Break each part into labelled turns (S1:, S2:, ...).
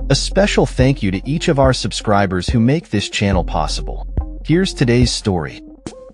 S1: A special thank you to each of our subscribers who make this channel possible. Here's today's story.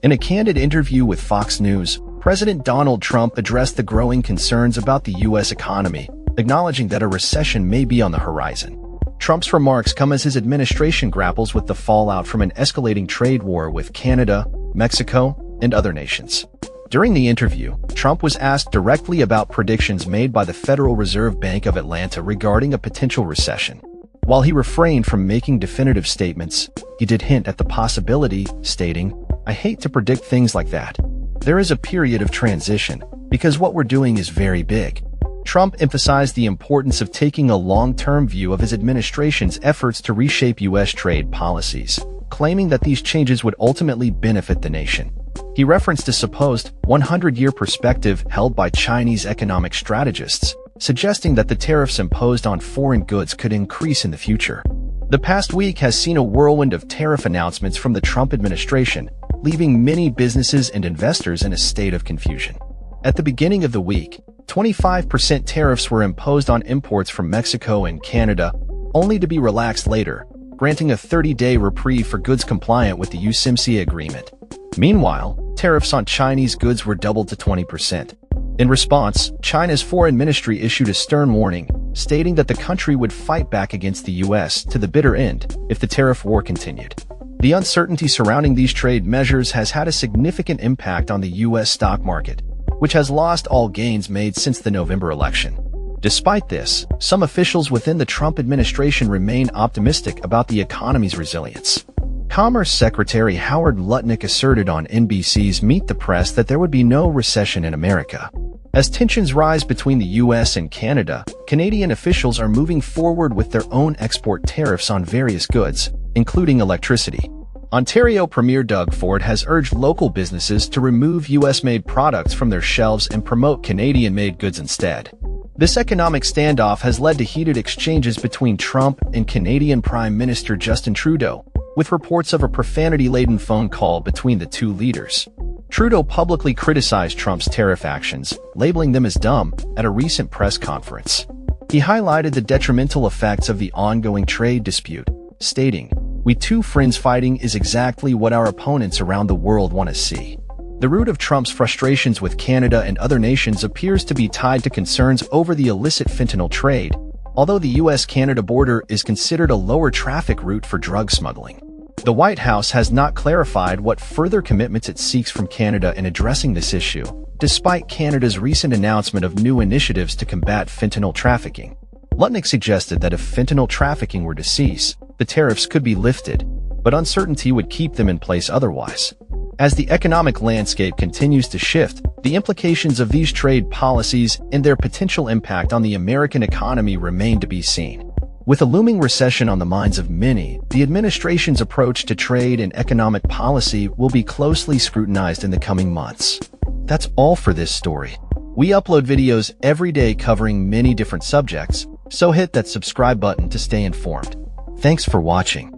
S1: In a candid interview with Fox News, President Donald Trump addressed the growing concerns about the U.S. economy, acknowledging that a recession may be on the horizon. Trump's remarks come as his administration grapples with the fallout from an escalating trade war with Canada, Mexico, and other nations. During the interview, Trump was asked directly about predictions made by the Federal Reserve Bank of Atlanta regarding a potential recession. While he refrained from making definitive statements, he did hint at the possibility, stating, "I hate to predict things like that. There is a period of transition, because what we're doing is very big." Trump emphasized the importance of taking a long-term view of his administration's efforts to reshape U.S. trade policies, claiming that these changes would ultimately benefit the nation. He referenced a supposed 100-year perspective held by Chinese economic strategists, suggesting that the tariffs imposed on foreign goods could increase in the future. The past week has seen a whirlwind of tariff announcements from the Trump administration, leaving many businesses and investors in a state of confusion. At the beginning of the week, 25% tariffs were imposed on imports from Mexico and Canada, only to be relaxed later, granting a 30-day reprieve for goods compliant with the USMCA agreement. Meanwhile, tariffs on Chinese goods were doubled to 20%. In response, China's foreign ministry issued a stern warning, stating that the country would fight back against the U.S. to the bitter end if the tariff war continued. The uncertainty surrounding these trade measures has had a significant impact on the U.S. stock market, which has lost all gains made since the November election. Despite this, some officials within the Trump administration remain optimistic about the economy's resilience. Commerce Secretary Howard Lutnick asserted on NBC's Meet the Press that there would be no recession in America. As tensions rise between the U.S. and Canada, Canadian officials are moving forward with their own export tariffs on various goods, including electricity. Ontario Premier Doug Ford has urged local businesses to remove U.S.-made products from their shelves and promote Canadian-made goods instead. This economic standoff has led to heated exchanges between Trump and Canadian Prime Minister Justin Trudeau, with reports of a profanity-laden phone call between the two leaders. Trudeau publicly criticized Trump's tariff actions, labeling them as dumb, at a recent press conference. He highlighted the detrimental effects of the ongoing trade dispute, stating, "We two friends fighting is exactly what our opponents around the world want to see." The root of Trump's frustrations with Canada and other nations appears to be tied to concerns over the illicit fentanyl trade, although the U.S.-Canada border is considered a lower traffic route for drug smuggling. The White House has not clarified what further commitments it seeks from Canada in addressing this issue, despite Canada's recent announcement of new initiatives to combat fentanyl trafficking. Lutnick suggested that if fentanyl trafficking were to cease, the tariffs could be lifted, but uncertainty would keep them in place otherwise. As the economic landscape continues to shift, the implications of these trade policies and their potential impact on the American economy remain to be seen. With a looming recession on the minds of many, the administration's approach to trade and economic policy will be closely scrutinized in the coming months. That's all for this story. We upload videos every day covering many different subjects, so hit that subscribe button to stay informed. Thanks for watching.